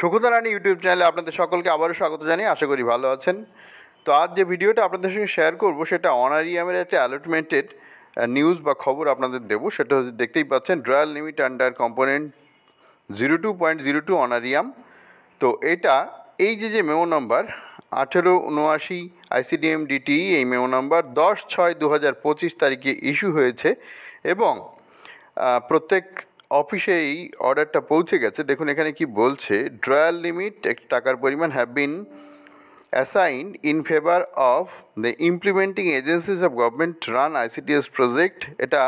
সুখদা রানী YouTube চ্যানেলে আপনাদের সকলকে আবারও স্বাগত জানিয়ে আশা করি ভালো আছেন। তো আজ যে ভিডিওটা আপনাদের সঙ্গে শেয়ার করব সেটা অনারিয়ামের একটা অ্যালটমেন্টেড নিউজ বা খবর আপনাদের দেবো। সেটা হচ্ছে দেখতেই পাচ্ছেন drawal limit under component 02.02 honorarium. তো এটা এই যে মেমো নাম্বার 1879 ICDMDT, এই মেমো নাম্বার 10/6/2025 তারিখে ইস্যু হয়েছে এবং প্রত্যেক অফিসে এই অর্ডারটা পৌঁছে গেছে। দেখুন এখানে কি বলছে, ড্রয়াল লিমিট টাকার পরিমাণ have been assigned in favour of the implementing agencies of government run ICDS project. এটা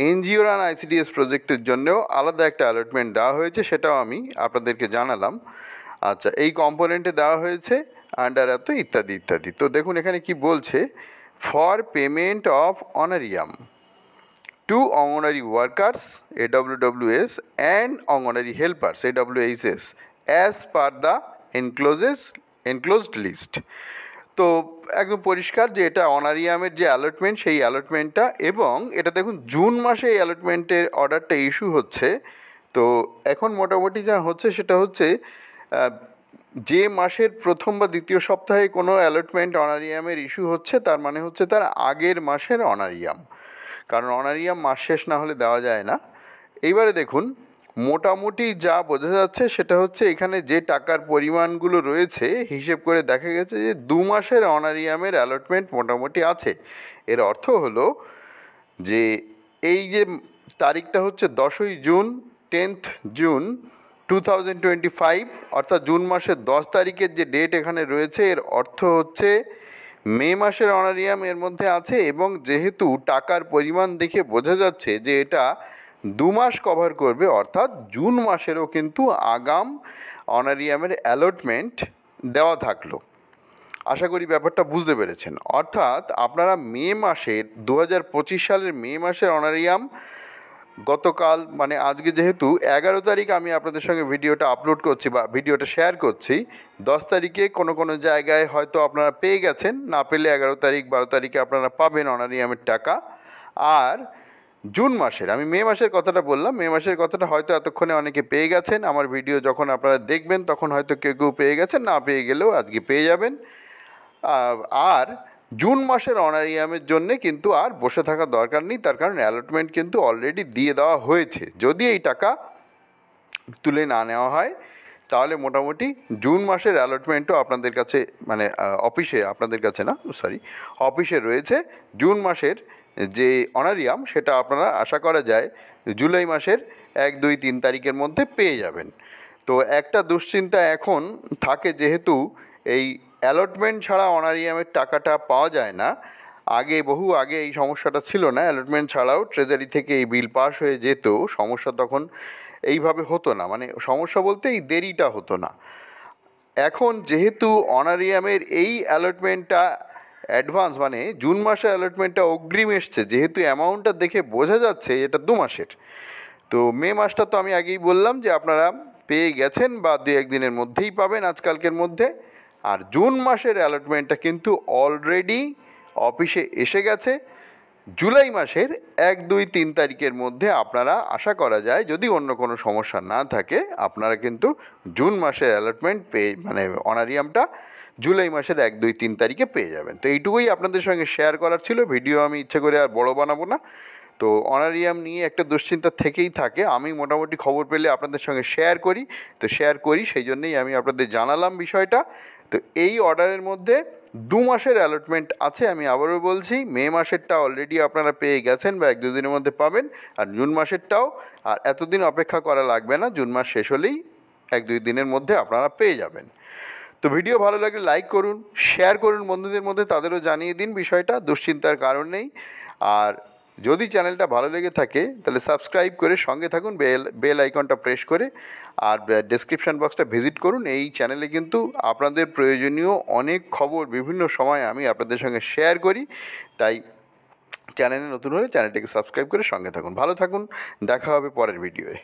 এনজিও রান ICDS প্রজেক্টের জন্যও আলাদা একটা অ্যালটমেন্ট দেওয়া হয়েছে, সেটাও আমি আপনাদেরকে জানালাম। আচ্ছা, এই কম্পোনেন্টে দেওয়া হয়েছে আন্ডার এত ইত্যাদি ইত্যাদি। তো দেখুন এখানে কি বলছে, for payment of honorarium to Anganwadi workers AWWS and Anganwadi helpers AWHS as per the enclosed list। তো একদম পরিষ্কার যে এটা অনারিয়ামের যে অ্যালটমেন্ট সেই অ্যালটমেন্টটা, এবং এটা দেখুন জুন মাসে এই অ্যালটমেন্টের অর্ডারটা ইস্যু হচ্ছে। তো এখন মোটামুটি যা হচ্ছে সেটা হচ্ছে যে মাসের প্রথম বা দ্বিতীয় সপ্তাহে কোনো অ্যালটমেন্ট অনারিয়ামের ইস্যু হচ্ছে তার মানে হচ্ছে তার আগের মাসের অনারিয়াম, কারণ অনারিয়াম মাস শেষ না হলে দেওয়া যায় না। এইবারে দেখুন মোটামুটি যা বোঝা যাচ্ছে সেটা হচ্ছে এখানে যে টাকার পরিমাণগুলো রয়েছে হিসেব করে দেখা গেছে যে 2 মাসের অনারিয়ামের অ্যালটমেন্ট মোটামুটি আছে। এর অর্থ হলো যে এই যে তারিখটা হচ্ছে 10ই জুন 10th জুন 2025, অর্থাৎ জুন মাসের 10 তারিখের যে ডেট এখানে রয়েছে, এর অর্থ হচ্ছে মে মাসের অনারিয়াম এর মধ্যে আছে। এবং যেহেতু টাকার পরিমাণ দেখে বোঝা যাচ্ছে যে এটা 2 মাস কভার করবে, অর্থাৎ জুন মাসেরও কিন্তু আগাম অনারিয়ামের অ্যালটমেন্ট দেওয়া থাকলো। আশা করি ব্যাপারটা বুঝতে পেরেছেন। অর্থাৎ আপনারা মে মাসের 2025 সালের মে মাসের অনারিয়াম গতকাল মানে আজকে যেহেতু 11 তারিখ আমি আপনাদের সঙ্গে ভিডিওটা আপলোড করছি বা ভিডিওটা শেয়ার করছি, 10 তারিখে কোনো জায়গায় হয়তো আপনারা পেয়ে গেছেন, না পেলে 11 তারিখ 12 তারিখে আপনারা পাবেন অনারিয়ামের টাকা। আর জুন মাসের, আমি মে মাসের কথাটা বললাম, মে মাসের কথাটা হয়তো এতক্ষণে অনেকে পেয়ে গেছেন। আমার ভিডিও যখন আপনারা দেখবেন তখন হয়তো কেউ পেয়ে গেছেন, না পেয়ে গেলেও আজকে পেয়ে যাবেন। আর জুন মাসের অনারিয়ামের জন্যে কিন্তু আর বসে থাকার দরকার নেই, তার কারণ অ্যালটমেন্ট কিন্তু অলরেডি দিয়ে দেওয়া হয়েছে। যদি এই টাকা তুলে না নেওয়া হয় তাহলে মোটামুটি জুন মাসের অ্যালটমেন্টও আপনাদের কাছে মানে অফিসে, আপনাদের কাছে না সরি, অফিসে রয়েছে। জুন মাসের যে অনারিয়াম সেটা আপনারা আশা করা যায় জুলাই মাসের 1, 2, 3 তারিখের মধ্যে পেয়ে যাবেন। তো একটা দুশ্চিন্তা এখন থাকে, যেহেতু এই অ্যালটমেন্ট ছাড়া অনারিয়ামের টাকাটা পাওয়া যায় না। বহু আগে এই সমস্যাটা ছিল না, অ্যালটমেন্ট ছাড়াও ট্রেজারি থেকে এই বিল পাস হয়ে যেত। সমস্যা তখন এইভাবে হতো না, মানে সমস্যা বলতে এই দেরিটা হতো না। এখন যেহেতু অনারিয়ামের এই অ্যালটমেন্টটা অ্যাডভান্স, মানে জুন মাসের অ্যালটমেন্টটা অগ্রিম এসছে, যেহেতু অ্যামাউন্টটা দেখে বোঝা যাচ্ছে এটা 2 মাসের। তো মে মাসটা তো আমি আগেই বললাম যে আপনারা পেয়ে গেছেন বা 2-1 দিনের মধ্যেই পাবেন, আজকালকের মধ্যে। আর জুন মাসের অ্যালটমেন্টটা কিন্তু অলরেডি অফিসে এসে গেছে। জুলাই মাসের 1, 2, 3 তারিখের মধ্যে আপনারা আশা করা যায়, যদি অন্য কোনো সমস্যা না থাকে, আপনারা কিন্তু জুন মাসের অ্যালটমেন্ট মানে অনারিয়ামটা জুলাই মাসের 1, 2, 3 তারিখে পেয়ে যাবেন। তো এইটুকুই আপনাদের সঙ্গে শেয়ার করার ছিল। ভিডিও আমি ইচ্ছে করে আর বড় বানাবো না। তো অনারিয়াম নিয়ে একটা দুশ্চিন্তা থেকেই থাকে, আমি মোটামুটি খবর পেলে আপনাদের সঙ্গে শেয়ার করি, সেই জন্যেই আমি আপনাদের জানালাম বিষয়টা। তো এই অর্ডারের মধ্যে 2 মাসের অ্যালটমেন্ট আছে। আমি আবারও বলছি, মে মাসেরটা অলরেডি আপনারা পেয়ে গেছেন বা 1-2 দিনের মধ্যে পাবেন, আর জুন মাসেরটাও। আর এতদিন অপেক্ষা করা লাগবে না, জুন মাস শেষ হলেই 1-2 দিনের মধ্যে আপনারা পেয়ে যাবেন। তো ভিডিও ভালো লাগলে লাইক করুন, শেয়ার করুন বন্ধুদের মধ্যে, তাদেরও জানিয়ে দিন বিষয়টা, দুশ্চিন্তার কারণ নেই। আর যদি চ্যানেলটা ভালো লেগে থাকে তাহলে সাবস্ক্রাইব করে সঙ্গে থাকুন, বেল আইকনটা প্রেস করে। আর ডেসক্রিপশান বক্সটা ভিজিট করুন। এই চ্যানেলে কিন্তু আপনাদের প্রয়োজনীয় অনেক খবর বিভিন্ন সময় আমি আপনাদের সঙ্গে শেয়ার করি। তাই চ্যানেলে নতুন হলে চ্যানেলটাকে সাবস্ক্রাইব করে সঙ্গে থাকুন। ভালো থাকুন, দেখা হবে পরের ভিডিওয়ে।